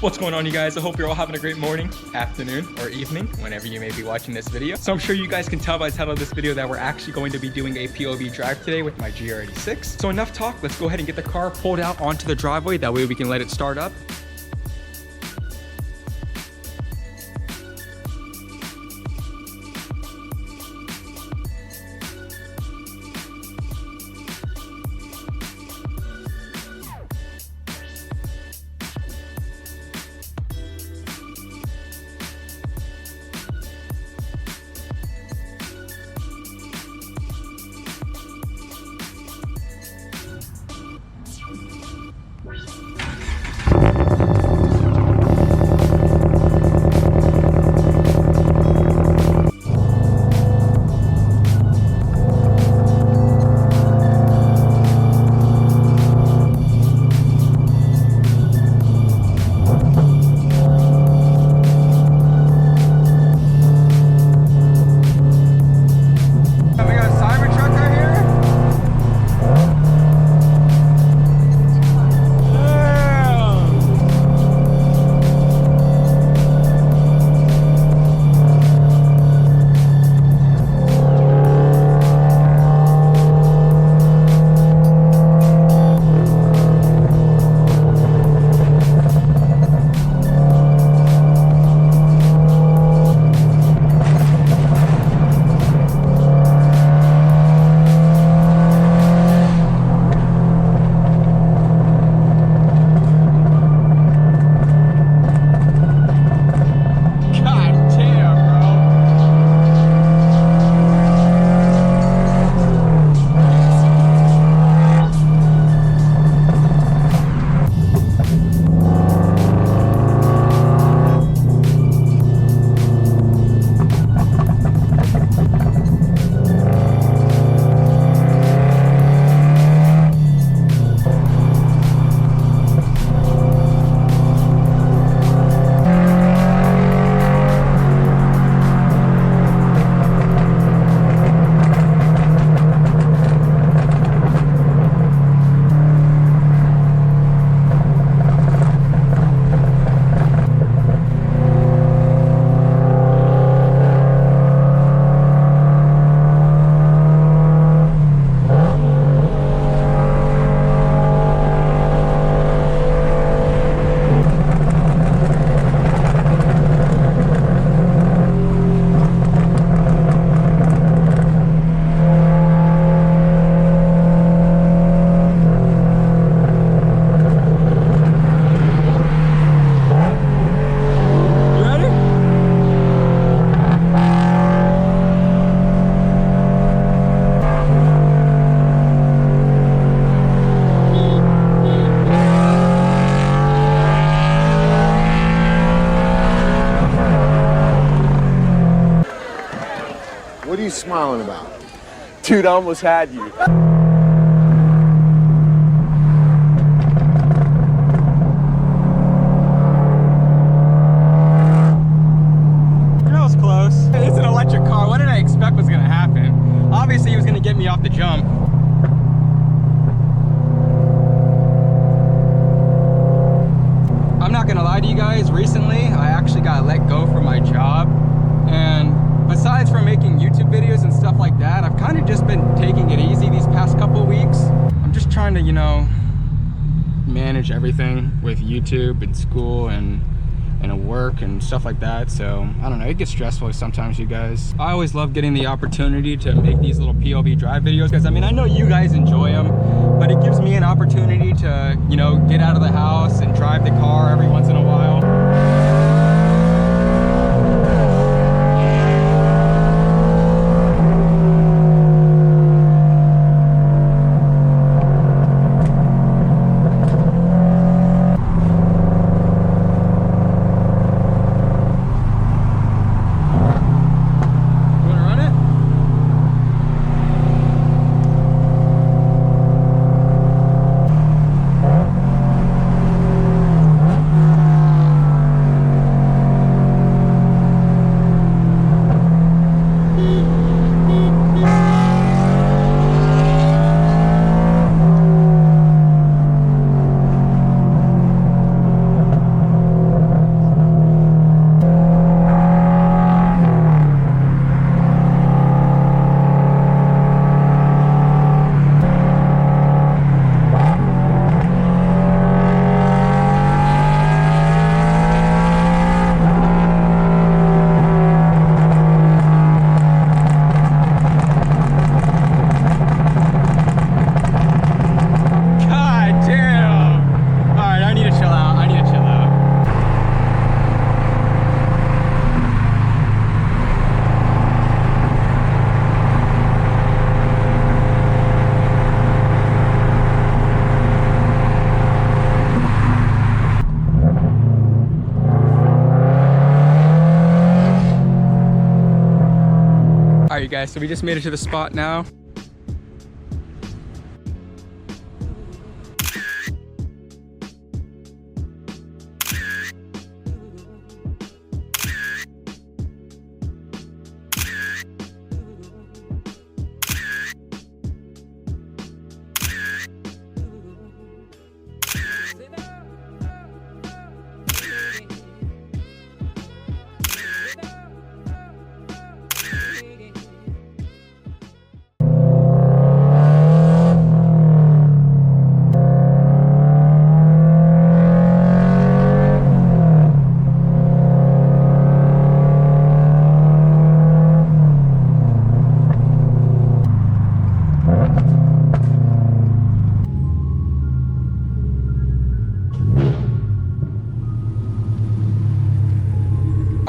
What's going on, you guys? I hope you're all having a great morning, afternoon, or evening, whenever you may be watching this video. So I'm sure you guys can tell by the title of this video that we're actually going to be doing a POV drive today with my GR86. So enough talk, let's go ahead and get the car pulled out onto the driveway. That way we can let it start up. What are you smiling about? Dude, I almost had you. That was close. It's an electric car. What did I expect was gonna happen? Obviously, he was gonna get me off the jump. I'm not gonna lie to you guys, recently, I actually got let go from my job. And besides from making YouTube videos and stuff like that, I've kind of just been taking it easy these past couple weeks. I'm just trying to, you know, manage everything with YouTube and school and work and stuff like that. So I don't know, it gets stressful sometimes, you guys. I always love getting the opportunity to make these little POV drive videos, because I mean, I know you guys enjoy them, but it gives me an opportunity to, you know, get out of the house and drive the car every once in a while. guys, so we just made it to the spot now.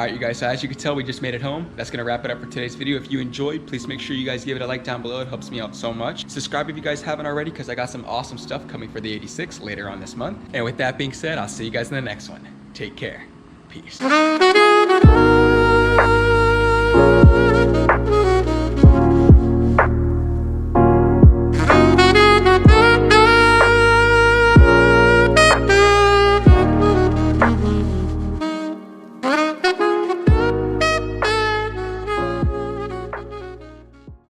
All right, you guys, so as you can tell, we just made it home. That's gonna wrap it up for today's video. If you enjoyed, please make sure you guys give it a like down below. It helps me out so much. Subscribe if you guys haven't already, because I got some awesome stuff coming for the 86 later on this month. And with that being said, I'll see you guys in the next one. Take care. Peace.